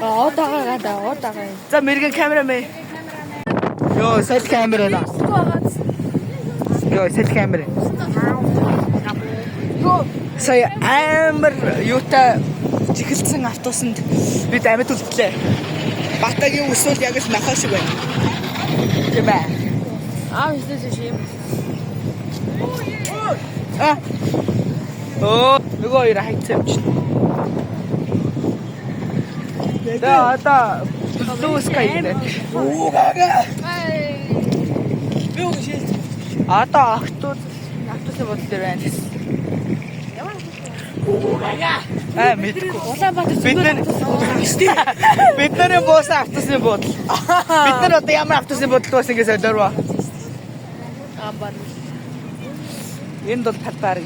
Одагаа. За мэрэгэн камерамэ. Йоо, сэл камера да. Йоо, сэл камера. Сая амар юутай чихэлсэн автобусанд бид амьд үлдлээ. Батагийн өсвөл яг л нахаа шиг байна. Тийм ээ. Истэс шим. Нөгөө хоёр хайцсан юм чинь. Да, лууска идэ. Уугаа. Юу шил. Автобусын бодол дээр байна. Мэдгүй. Улаанбаатар Бид нарын буусан автобусны бодол. Бид нар одоо ямар автобусны бодол байсан гэж солиороо. Амар. Энд бол талбар.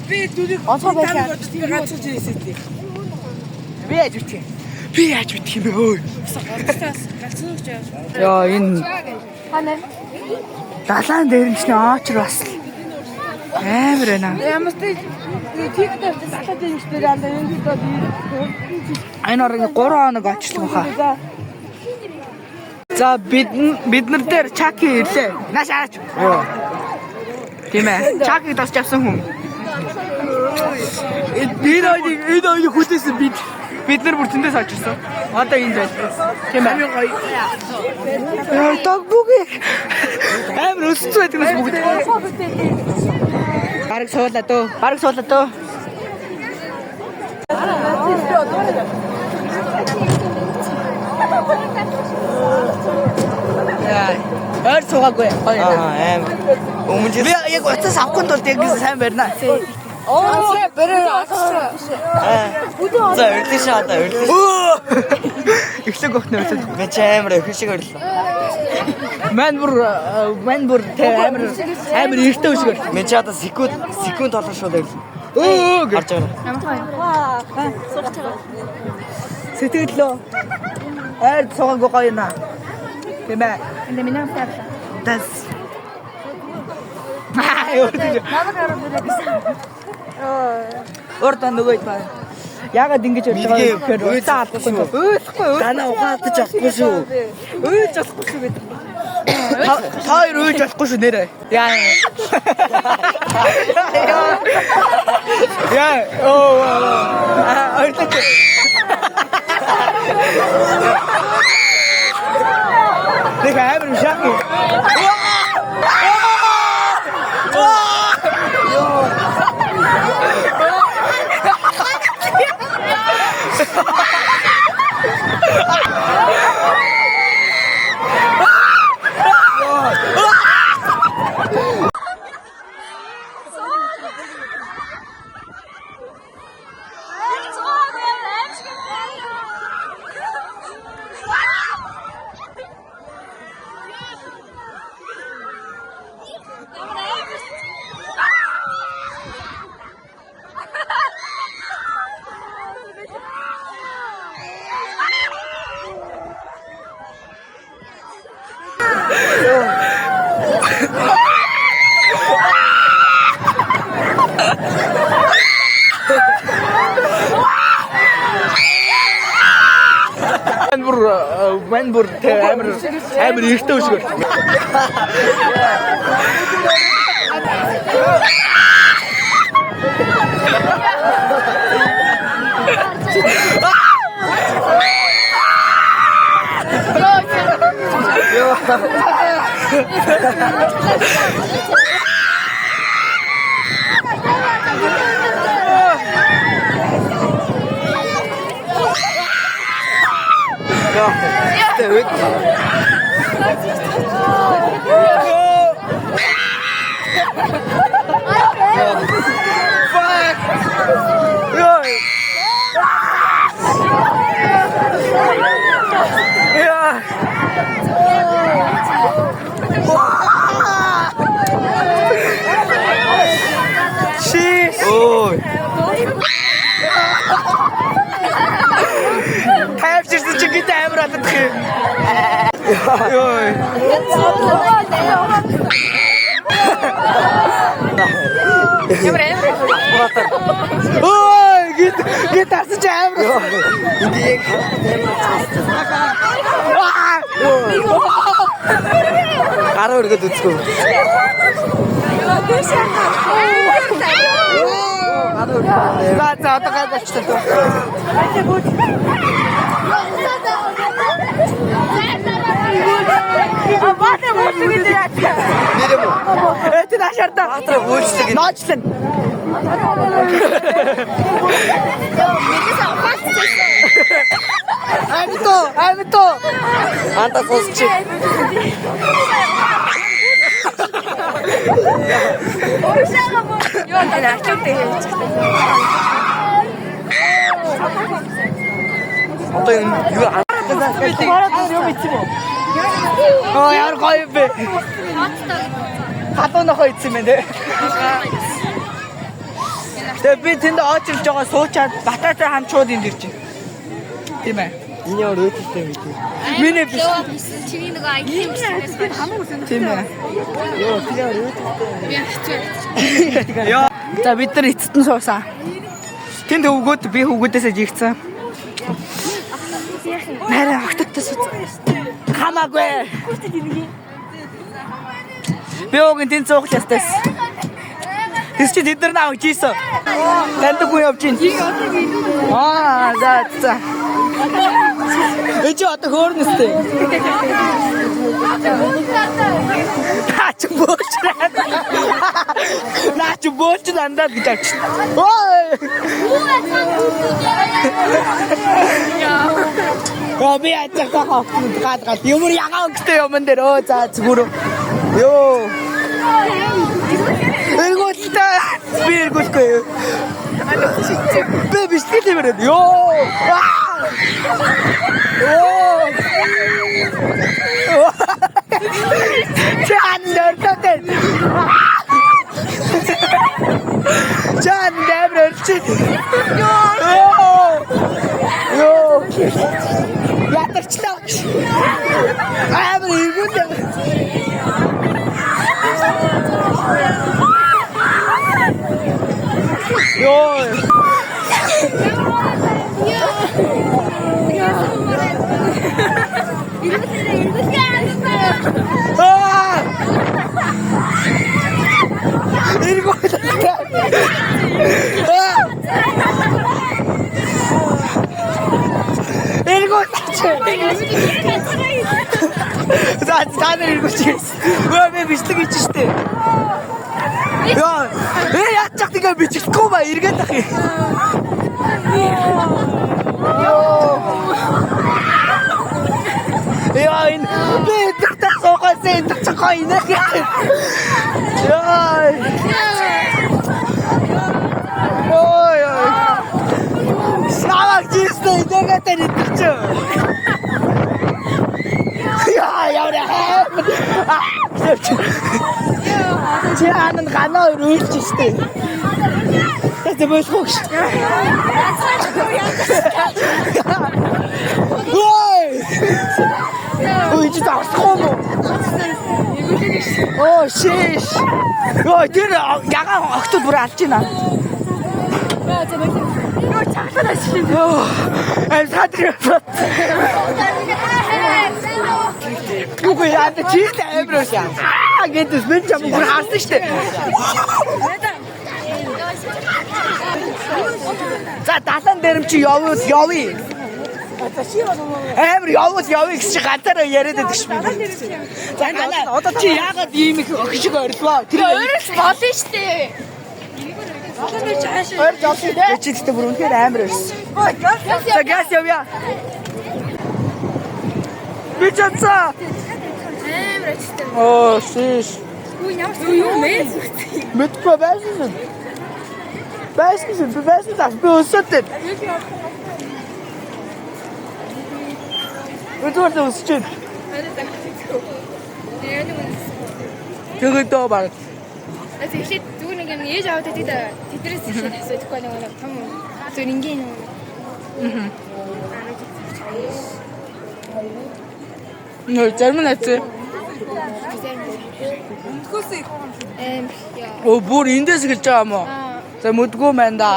Би дүрийг ганцхан хийсэлээ. Би яаж үтгий юм бэ өө. Ганцхан гэж яа. Яа энэ Ханаа. далайн дээр нь ч очр бас амар байна. Ямар ч TikTok татаад юм шиг дээр андаа энэ дэд Энэ орны 3 хоног очлоо хаа. За бид нар дээр Чаки ирлээ. Нааш араач. Тийм ээ. Чакиг тасч авсан хүн. Энэ ойг хүлээсэн бид нар бүр тэндээс очсон. Одоо энэ байж. Тийм ээ. Дог бүгэ. Амар өссөн байдаг нас бүгд. Бараг суулаа дөө. Эр цогоогүй. Аим. Өмнө би яг утас авахгүй тул яг сайн барина. бэрээ асаа. За өрлөш одоо өрлөш. Эхлэг өгнө өрлөө. Би ч амар их шиг өрлөө. Ман бүр тэ амар ихтэй өшгөө. Би ч одоо секунд толгой шууд өрлөө. Гарч байгаа. Сэтгэлөө. Эр цогоогүй гоё наа. Тийм ээ. Энд минь фарла. Тас. Орд нөгөө бай. Яагаад ингэж өрлөө гэхээр уцаа алдахгүй. Өөхгүй. Танаа ухаалтаж авахгүй шүү. Өөж болохгүй шүү гэдэг. Хоёр өөж болохгүй шүү нэрээ. Яа. Яа. Ойлоо. Нэг амар шахи. Ман бүр амар ихтэй өшгөө. Тайвчирсан чи гит амар алах юм. Йой. Ой, гит. Би тасч амар. Энийг гараа өргөд үзгүй. За одоо гадаачтай. Бата мөчөг дээр яа. Нэрээ мө. Эти нашарда. Баатар үйлчлэг. Ночлон. Амито. Анда сонсч. Юу нэ ачуутай хийж. Одоо энэ юу Яар гоё бэ. Хатуу нохоо ийдсэн мэн тэ. Тэгээ би тэнд очилж байгаа суучаад бататай хамт шууд энд ирж байна. Тийм ээ. энэ ямар өөдөлтэй юм бэ? Миний биш. Чиний нөгөө айким гэсэн. Тийм ээ. Йоо, тэр ямар өөдөлтэй. Би хэвчээ. Яа. За бид нар эцэст нь суусан. Тэнд өвгөөд би өвгөөдөөсөө жигцэн. Нэрээ огттой суусан. Хамаагүй. Би өөгийн тэнд суух ястас. Тэс чи тэд нар навч ийсэн. Таньдаггүй явж гин. За. Эч одоо хөөрнөстэй. Наач бооч дандаа гэж ач. Ой. Би ачаа хавтгаад юмр ягаан гэдэг юм дээр за зүгээр. Йоо. Эргүүлтэй. Би эргүүлгүй. Би бишкет юмрээд. Йоо. Чандэртэй. Чандэртэй. Йоо. Ятарчлаа. Амар иргүүлээ. Йоо. За цаанаар иргүүч. Би бичлэг хийж штэ. Яа, яачих тэгээ бичлэхгүй ба эргээд ах юм. Яа энэ би тэгтээ суугаас энэ цогоо инех. Яа. Ой. Саваг жиштэй нэгэтэй нэтч. Яа. Чи анан ганаа өрүүлж штэ. Тэсэ бошгош. Ой! Ой, чи таахгүй мó? Оо, шиш. Ой, тэр ягаан огтуд бүр алж байна. Юу чаглаад ашиг. Ай садраа. Үгүй яа чи амроос яа. Гэдэс мен чам бүр харсан штэ. За далан дээрм чи явъя. Амр явъя гэж гадараа яриад байдаг шүү. За одоо чи яагаад ийм их огшиг орилваа? Тэр Өөрөөс болно штэ. Өөр жолтой дээ. Чи гэдэг бүр үнэхээр амар байсан. За газ явъя. Би чацаа. Амар очтой. Оо, шиш. Юу мэн? Мэдгүй байсан. Байсан. Би өсөдөө. Өдөрт өсчээ. Тэгээд доо баг. Тэгэхээр зүгээр нэг юм ээж аваад тэднээс их асуудаггүй нэг том зөв ингийн юм. Нөө зарим нь атсан. Оо бүр эндээс эхэлж байгаа юм уу? За мэдгүй байна да.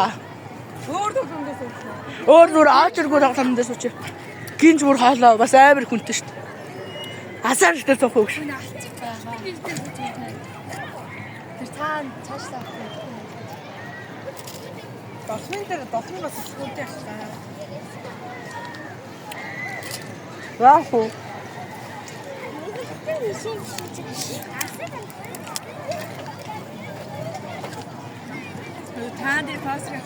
хүндээс үү. Өөр зүгээр аачиргүй тоглоом дээр сууч. Гинж бүр хоолоо бас амар хүнтэй шүү дээ. Асар ихтэй цохох гэж. Тэр цаана цаашлаа. Долмын дээр долмоос сүлтэй ахлаа. Яаху. Таан дээр паус хийх.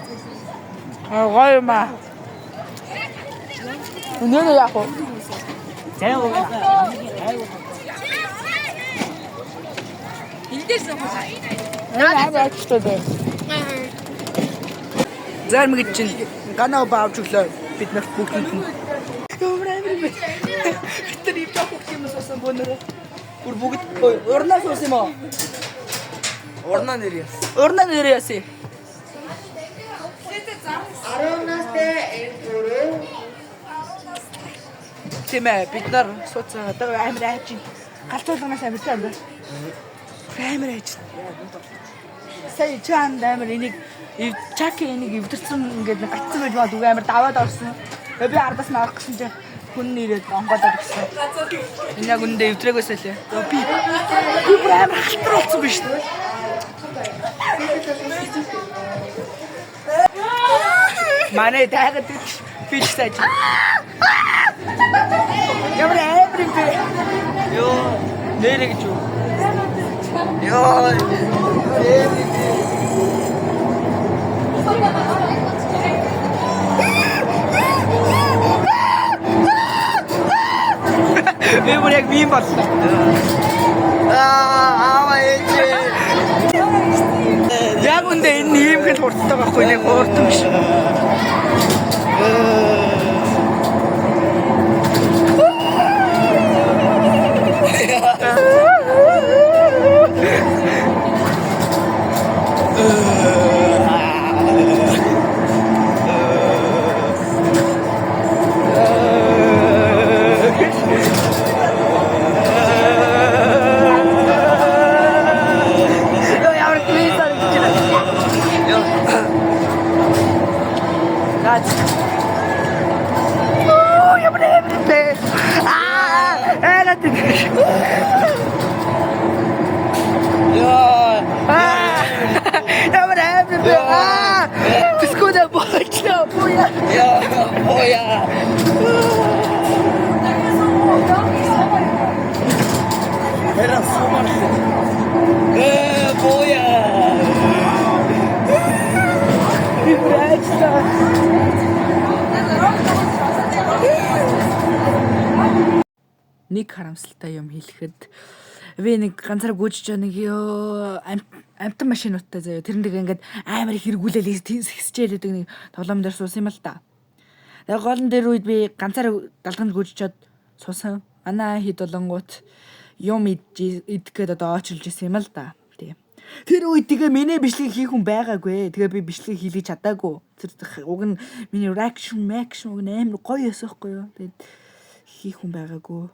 Гой ма. Өнөө яаху. Зай уу. Энэ дээр суух. Яа ачтай дээ. Зармиг чинь ганаа баавч өглөө бид нарт бүгдэнд нь. Тэр ийм тохох юм суусан бонороо. Бүр бүгд урнаас уусан юм уу? Урнаа нэр яс. Урнаа нэр яасан. Тэмээ бид нар суудсан одоо амар айж галзуулганаас амарсан юм байна. Амар айж. Сая чаан амар энийг чаки энийг эвдэрсэн ингээд гацсан байж бод үгүй амар даваад орсон. Би ардаас нь авах гэсэн чинь хүн нэрээд онгоолоод гисэн. Энэ яг үндэ эвдрэгөөс лээ. Би бүр амар халтар болсон биш үү? Манай дайгаад бич тааж. Ямар амар юм бэ? Йоо, нэрэ гэж юу? Йоо. Би бүр яг мим болсон. Аа ээж. Яг үндэ энэ ийм хэл хурцтай байхгүй нэг хууртан биш. Нэг харамсалтай юм хэлэхэд би нэг ганцаар гүйж нэг ёо амтан машинуудтай заяа тэрндэг ингээд амар хэрэгүүлэл хэсчээлэдэг нэг тоглоом дээр суусан юм л да. Тэгээ голон дээр үед би ганцаар далганд гүйжчихэд суусан. Манай хэд болонгууд юм идэх гээд одоо очилж исэн юм л да. Тэр үед тэгээ миний бичлэг хийх хүн байгаагүй. Тэгээ би бичлэг хийлгэж чадаагүй. Тэр уг нь миний reaction уг нь амар гоё өсөхгүй юу. Тэгээд хийх хүн байгаагүй.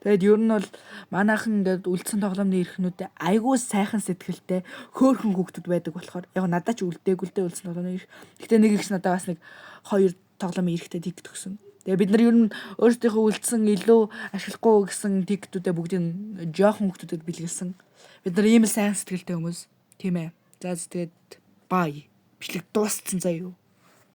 Тэгээд ер нь бол манайхан ингээд үлдсэн тоглоомны эрхнүүд айгүй сайхан сэтгэлтэй хөөрхөн хүүхдүүд байдаг болохоор яг надад ч үлдээгүй үлдсэн тоглоомны эрх. Гэтэ нэг ихс надад бас нэг 2 тоглоомын эрхтэй тик төгсөн. Тэгээ бид нар ер нь өөрсдийнхөө үлдсэн илүү ашиглахгүй гэсэн тиктүүдээ бүгдийг жоохон хүүхдүүдэд бэлгэлсэн. Бид нар ийм л сайн сэтгэлтэй хүмүүс тийм ээ. За тэгээд бай. Бичлэг дууссан заяа юу.